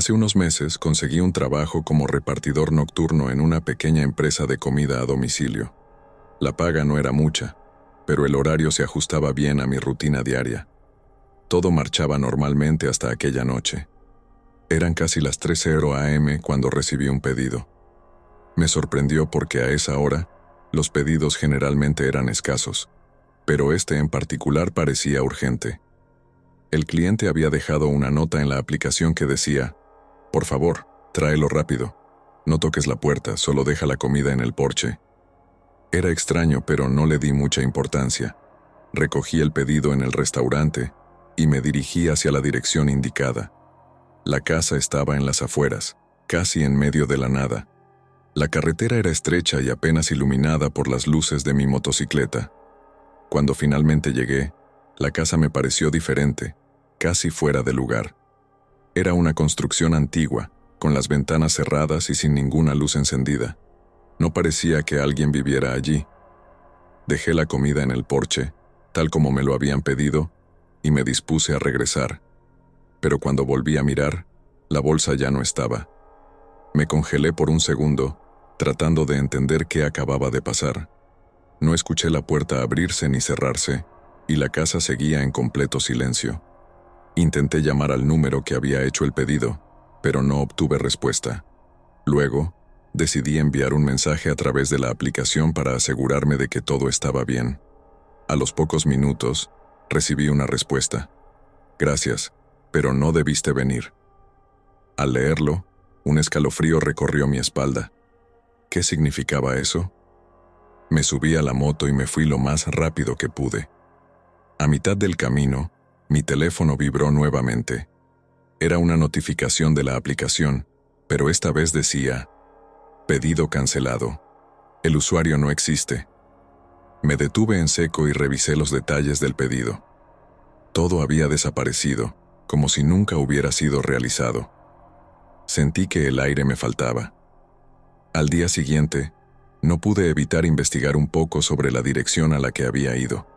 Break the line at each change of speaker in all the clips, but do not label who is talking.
Hace unos meses conseguí un trabajo como repartidor nocturno en una pequeña empresa de comida a domicilio. La paga no era mucha, pero el horario se ajustaba bien a mi rutina diaria. Todo marchaba normalmente hasta aquella noche. Eran casi las 3:00 a.m. cuando recibí un pedido. Me sorprendió porque a esa hora, los pedidos generalmente eran escasos, pero este en particular parecía urgente. El cliente había dejado una nota en la aplicación que decía: «Por favor, tráelo rápido. No toques la puerta, solo deja la comida en el porche». Era extraño, pero no le di mucha importancia. Recogí el pedido en el restaurante y me dirigí hacia la dirección indicada. La casa estaba en las afueras, casi en medio de la nada. La carretera era estrecha y apenas iluminada por las luces de mi motocicleta. Cuando finalmente llegué, la casa me pareció diferente, casi fuera de lugar. Era una construcción antigua, con las ventanas cerradas y sin ninguna luz encendida. No parecía que alguien viviera allí. Dejé la comida en el porche, tal como me lo habían pedido, y me dispuse a regresar. Pero cuando volví a mirar, la bolsa ya no estaba. Me congelé por un segundo, tratando de entender qué acababa de pasar. No escuché la puerta abrirse ni cerrarse, y la casa seguía en completo silencio. Intenté llamar al número que había hecho el pedido, pero no obtuve respuesta. Luego, decidí enviar un mensaje a través de la aplicación para asegurarme de que todo estaba bien. A los pocos minutos, recibí una respuesta: «Gracias, pero no debiste venir». Al leerlo, un escalofrío recorrió mi espalda. ¿Qué significaba eso? Me subí a la moto y me fui lo más rápido que pude. A mitad del camino, mi teléfono vibró nuevamente. Era una notificación de la aplicación, pero esta vez decía: «Pedido cancelado. El usuario no existe». Me detuve en seco y revisé los detalles del pedido. Todo había desaparecido, como si nunca hubiera sido realizado. Sentí que el aire me faltaba. Al día siguiente, no pude evitar investigar un poco sobre la dirección a la que había ido.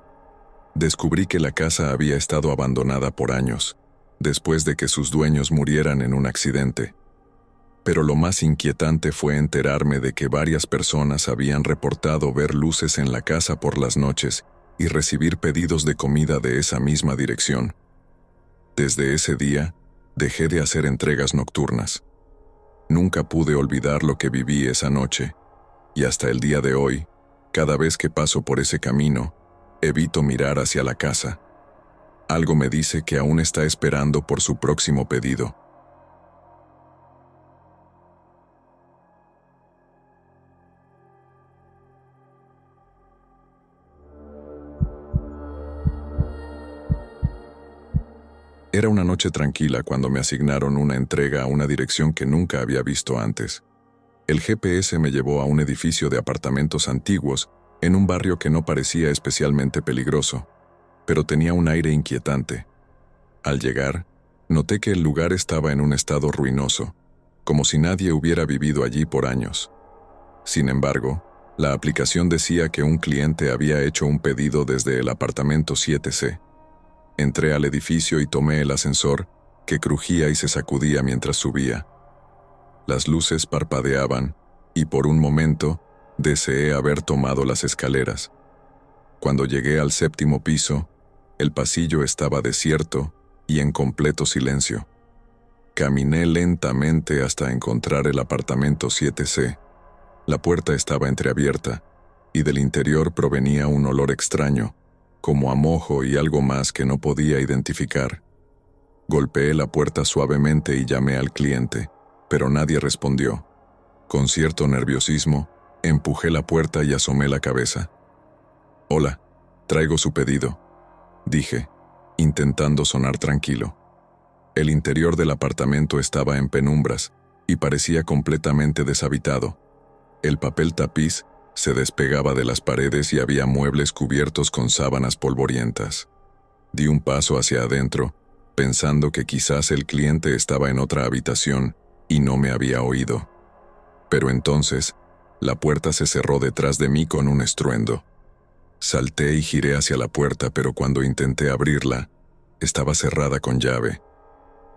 Descubrí que la casa había estado abandonada por años, después de que sus dueños murieran en un accidente. Pero lo más inquietante fue enterarme de que varias personas habían reportado ver luces en la casa por las noches y recibir pedidos de comida de esa misma dirección. Desde ese día, dejé de hacer entregas nocturnas. Nunca pude olvidar lo que viví esa noche, y hasta el día de hoy, cada vez que paso por ese camino, evito mirar hacia la casa. Algo me dice que aún está esperando por su próximo pedido. Era una noche tranquila cuando me asignaron una entrega a una dirección que nunca había visto antes. El GPS me llevó a un edificio de apartamentos antiguos en un barrio que no parecía especialmente peligroso, pero tenía un aire inquietante. Al llegar, noté que el lugar estaba en un estado ruinoso, como si nadie hubiera vivido allí por años. Sin embargo, la aplicación decía que un cliente había hecho un pedido desde el apartamento 7C. Entré al edificio y tomé el ascensor, que crujía y se sacudía mientras subía. Las luces parpadeaban, y por un momento, deseé haber tomado las escaleras. Cuando llegué al 7º piso, el pasillo estaba desierto y en completo silencio. Caminé lentamente hasta encontrar el apartamento 7C. La puerta estaba entreabierta, y del interior provenía un olor extraño, como a mojo y algo más que no podía identificar. Golpeé la puerta suavemente y llamé al cliente, pero nadie respondió. Con cierto nerviosismo, empujé la puerta y asomé la cabeza. «Hola, traigo su pedido», dije, intentando sonar tranquilo. El interior del apartamento estaba en penumbras y parecía completamente deshabitado. El papel tapiz se despegaba de las paredes y había muebles cubiertos con sábanas polvorientas. Di un paso hacia adentro, pensando que quizás el cliente estaba en otra habitación y no me había oído. Pero entonces, la puerta se cerró detrás de mí con un estruendo. Salté y giré hacia la puerta, pero cuando intenté abrirla, estaba cerrada con llave.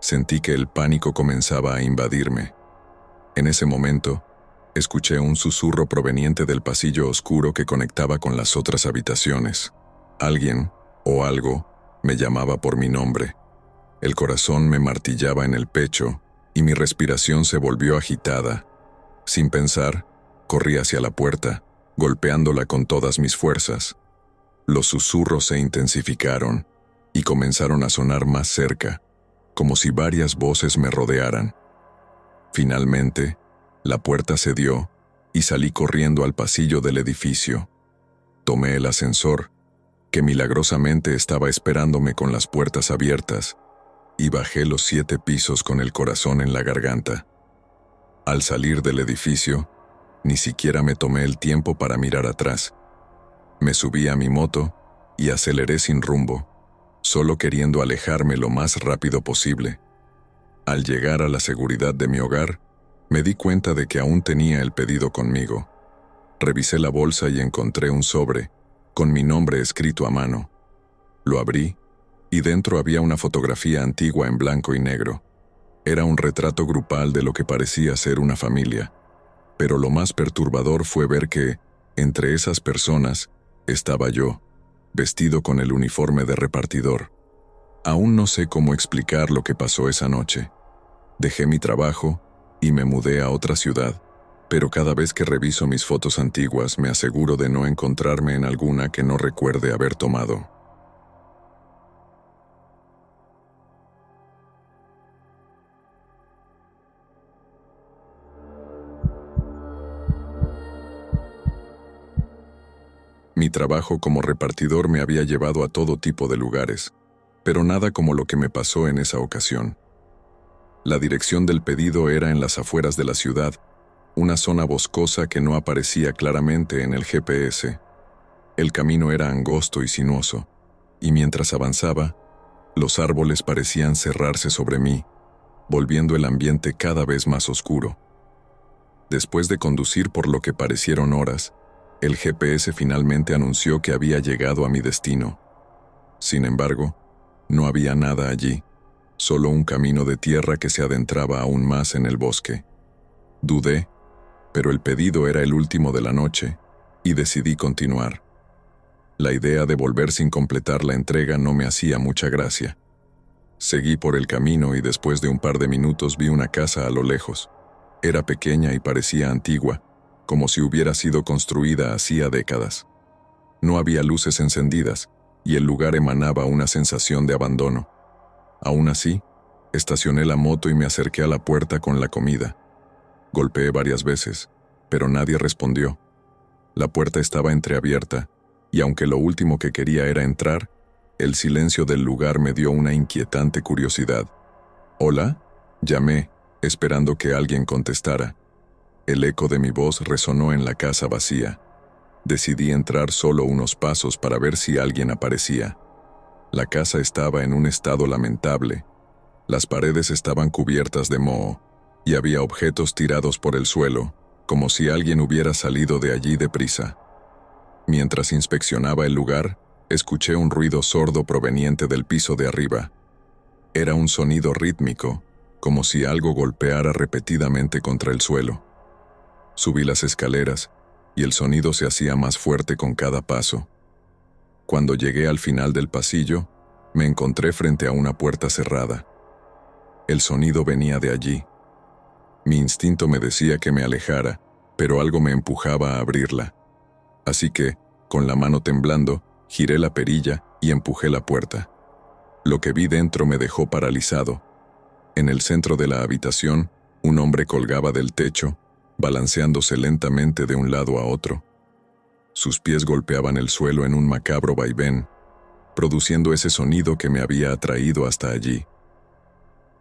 Sentí que el pánico comenzaba a invadirme. En ese momento, escuché un susurro proveniente del pasillo oscuro que conectaba con las otras habitaciones. Alguien, o algo, me llamaba por mi nombre. El corazón me martillaba en el pecho y mi respiración se volvió agitada. Sin pensar, corrí hacia la puerta, golpeándola con todas mis fuerzas. Los susurros se intensificaron y comenzaron a sonar más cerca, como si varias voces me rodearan. Finalmente, la puerta cedió y salí corriendo al pasillo del edificio. Tomé el ascensor, que milagrosamente estaba esperándome con las puertas abiertas, y bajé los 7 pisos con el corazón en la garganta. Al salir del edificio, ni siquiera me tomé el tiempo para mirar atrás. Me subí a mi moto y aceleré sin rumbo, solo queriendo alejarme lo más rápido posible. Al llegar a la seguridad de mi hogar, me di cuenta de que aún tenía el pedido conmigo. Revisé la bolsa y encontré un sobre, con mi nombre escrito a mano. Lo abrí, y dentro había una fotografía antigua en blanco y negro. Era un retrato grupal de lo que parecía ser una familia. Pero lo más perturbador fue ver que, entre esas personas, estaba yo, vestido con el uniforme de repartidor. Aún no sé cómo explicar lo que pasó esa noche. Dejé mi trabajo y me mudé a otra ciudad, pero cada vez que reviso mis fotos antiguas me aseguro de no encontrarme en alguna que no recuerde haber tomado. Mi trabajo como repartidor me había llevado a todo tipo de lugares, pero nada como lo que me pasó en esa ocasión. La dirección del pedido era en las afueras de la ciudad, una zona boscosa que no aparecía claramente en el GPS. El camino era angosto y sinuoso, y mientras avanzaba, los árboles parecían cerrarse sobre mí, volviendo el ambiente cada vez más oscuro. Después de conducir por lo que parecieron horas, el GPS finalmente anunció que había llegado a mi destino. Sin embargo, no había nada allí, solo un camino de tierra que se adentraba aún más en el bosque. Dudé, pero el pedido era el último de la noche, y decidí continuar. La idea de volver sin completar la entrega no me hacía mucha gracia. Seguí por el camino y después de un par de minutos vi una casa a lo lejos. Era pequeña y parecía antigua, como si hubiera sido construida hacía décadas. No había luces encendidas, y el lugar emanaba una sensación de abandono. Aún así, estacioné la moto y me acerqué a la puerta con la comida. Golpeé varias veces, pero nadie respondió. La puerta estaba entreabierta, y aunque lo último que quería era entrar, el silencio del lugar me dio una inquietante curiosidad. «¿Hola?», llamé, esperando que alguien contestara. El eco de mi voz resonó en la casa vacía. Decidí entrar solo unos pasos para ver si alguien aparecía. La casa estaba en un estado lamentable. Las paredes estaban cubiertas de moho, y había objetos tirados por el suelo, como si alguien hubiera salido de allí deprisa. Mientras inspeccionaba el lugar, escuché un ruido sordo proveniente del piso de arriba. Era un sonido rítmico, como si algo golpeara repetidamente contra el suelo. Subí las escaleras, y el sonido se hacía más fuerte con cada paso. Cuando llegué al final del pasillo, me encontré frente a una puerta cerrada. El sonido venía de allí. Mi instinto me decía que me alejara, pero algo me empujaba a abrirla. Así que, con la mano temblando, giré la perilla y empujé la puerta. Lo que vi dentro me dejó paralizado. En el centro de la habitación, un hombre colgaba del techo, balanceándose lentamente de un lado a otro. Sus pies golpeaban el suelo en un macabro vaivén, produciendo ese sonido que me había atraído hasta allí.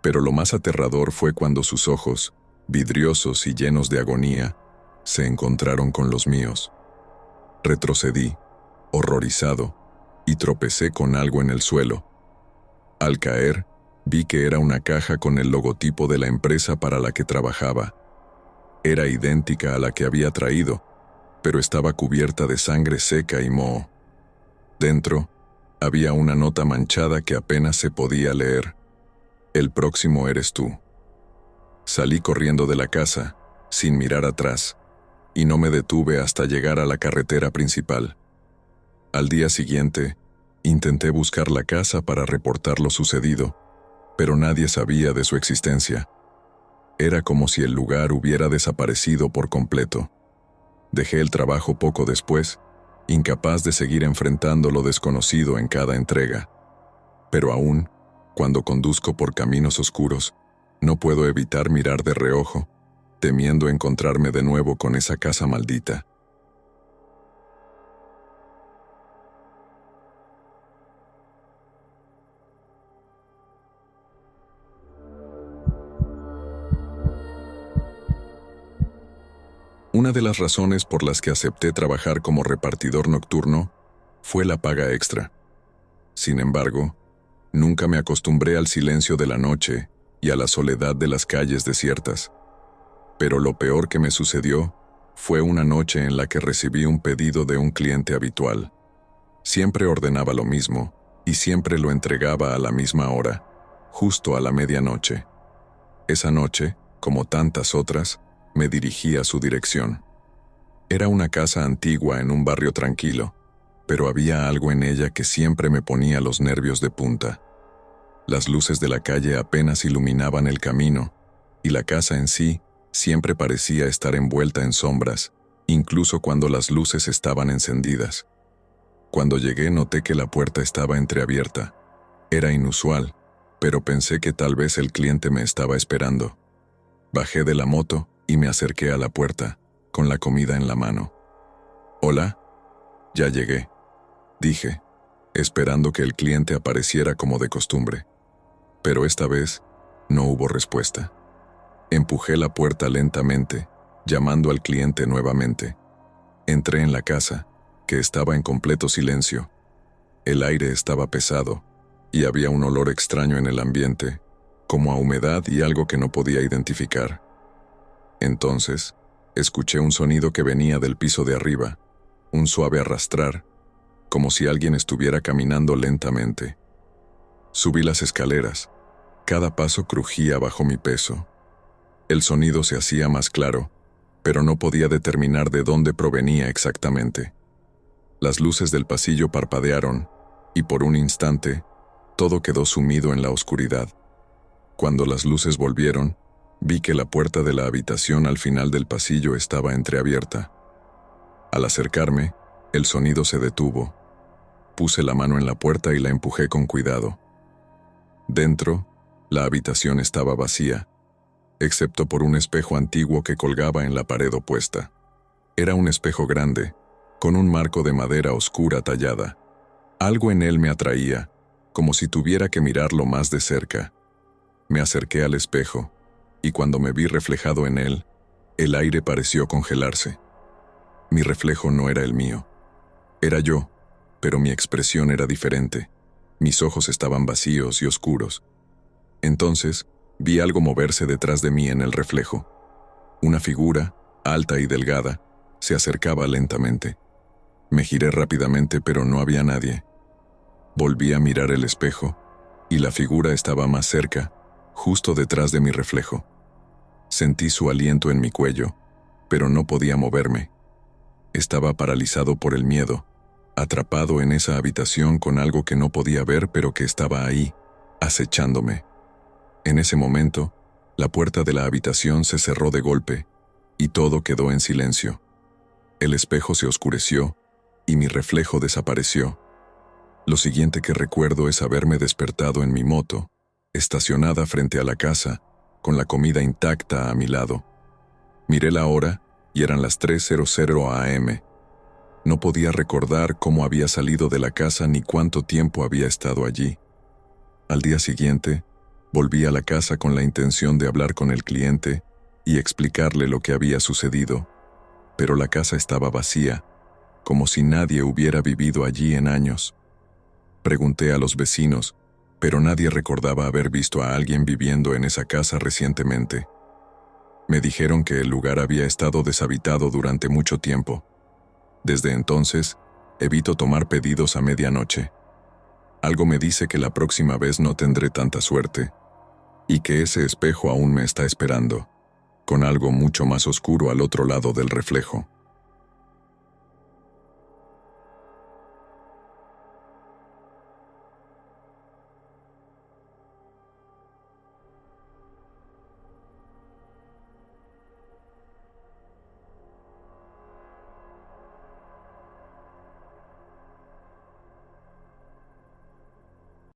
Pero lo más aterrador fue cuando sus ojos, vidriosos y llenos de agonía, se encontraron con los míos. Retrocedí, horrorizado, y tropecé con algo en el suelo. Al caer, vi que era una caja con el logotipo de la empresa para la que trabajaba. Era idéntica a la que había traído, pero estaba cubierta de sangre seca y moho. Dentro, había una nota manchada que apenas se podía leer. El próximo eres tú. Salí corriendo de la casa, sin mirar atrás, y no me detuve hasta llegar a la carretera principal. Al día siguiente, intenté buscar la casa para reportar lo sucedido, pero nadie sabía de su existencia. Era como si el lugar hubiera desaparecido por completo. Dejé el trabajo poco después, incapaz de seguir enfrentando lo desconocido en cada entrega. Pero aún, cuando conduzco por caminos oscuros, no puedo evitar mirar de reojo, temiendo encontrarme de nuevo con esa casa maldita. Una de las razones por las que acepté trabajar como repartidor nocturno fue la paga extra. Sin embargo, nunca me acostumbré al silencio de la noche y a la soledad de las calles desiertas. Pero lo peor que me sucedió fue una noche en la que recibí un pedido de un cliente habitual. Siempre ordenaba lo mismo y siempre lo entregaba a la misma hora, justo a la medianoche. Esa noche, como tantas otras, me dirigí a su dirección. Era una casa antigua en un barrio tranquilo, pero había algo en ella que siempre me ponía los nervios de punta. Las luces de la calle apenas iluminaban el camino, y la casa en sí siempre parecía estar envuelta en sombras, incluso cuando las luces estaban encendidas. Cuando llegué noté que la puerta estaba entreabierta. Era inusual, pero pensé que tal vez el cliente me estaba esperando. Bajé de la moto y me acerqué a la puerta, con la comida en la mano. «Hola, ya llegué», dije, esperando que el cliente apareciera como de costumbre. Pero esta vez no hubo respuesta. Empujé la puerta lentamente, llamando al cliente nuevamente. Entré en la casa, que estaba en completo silencio. El aire estaba pesado, y había un olor extraño en el ambiente, como a humedad y algo que no podía identificar. Entonces, escuché un sonido que venía del piso de arriba, un suave arrastrar, como si alguien estuviera caminando lentamente. Subí las escaleras. Cada paso crujía bajo mi peso. El sonido se hacía más claro, pero no podía determinar de dónde provenía exactamente. Las luces del pasillo parpadearon, y por un instante, todo quedó sumido en la oscuridad. Cuando las luces volvieron, vi que la puerta de la habitación al final del pasillo estaba entreabierta. Al acercarme, el sonido se detuvo. Puse la mano en la puerta y la empujé con cuidado. Dentro, la habitación estaba vacía, excepto por un espejo antiguo que colgaba en la pared opuesta. Era un espejo grande, con un marco de madera oscura tallada. Algo en él me atraía, como si tuviera que mirarlo más de cerca. Me acerqué al espejo, y cuando me vi reflejado en él, el aire pareció congelarse. Mi reflejo no era el mío. Era yo, pero mi expresión era diferente. Mis ojos estaban vacíos y oscuros. Entonces, vi algo moverse detrás de mí en el reflejo. Una figura, alta y delgada, se acercaba lentamente. Me giré rápidamente, pero no había nadie. Volví a mirar el espejo, y la figura estaba más cerca, justo detrás de mi reflejo. Sentí su aliento en mi cuello, pero no podía moverme. Estaba paralizado por el miedo, atrapado en esa habitación con algo que no podía ver pero que estaba ahí, acechándome. En ese momento, la puerta de la habitación se cerró de golpe, y todo quedó en silencio. El espejo se oscureció, y mi reflejo desapareció. Lo siguiente que recuerdo es haberme despertado en mi moto, estacionada frente a la casa, con la comida intacta a mi lado. Miré la hora y eran las 3:00 am. No podía recordar cómo había salido de la casa ni cuánto tiempo había estado allí. Al día siguiente, volví a la casa con la intención de hablar con el cliente y explicarle lo que había sucedido, pero la casa estaba vacía, como si nadie hubiera vivido allí en años. Pregunté a los vecinos, pero nadie recordaba haber visto a alguien viviendo en esa casa recientemente. Me dijeron que el lugar había estado deshabitado durante mucho tiempo. Desde entonces, evito tomar pedidos a medianoche. Algo me dice que la próxima vez no tendré tanta suerte. y que ese espejo aún me está esperando, con algo mucho más oscuro al otro lado del reflejo.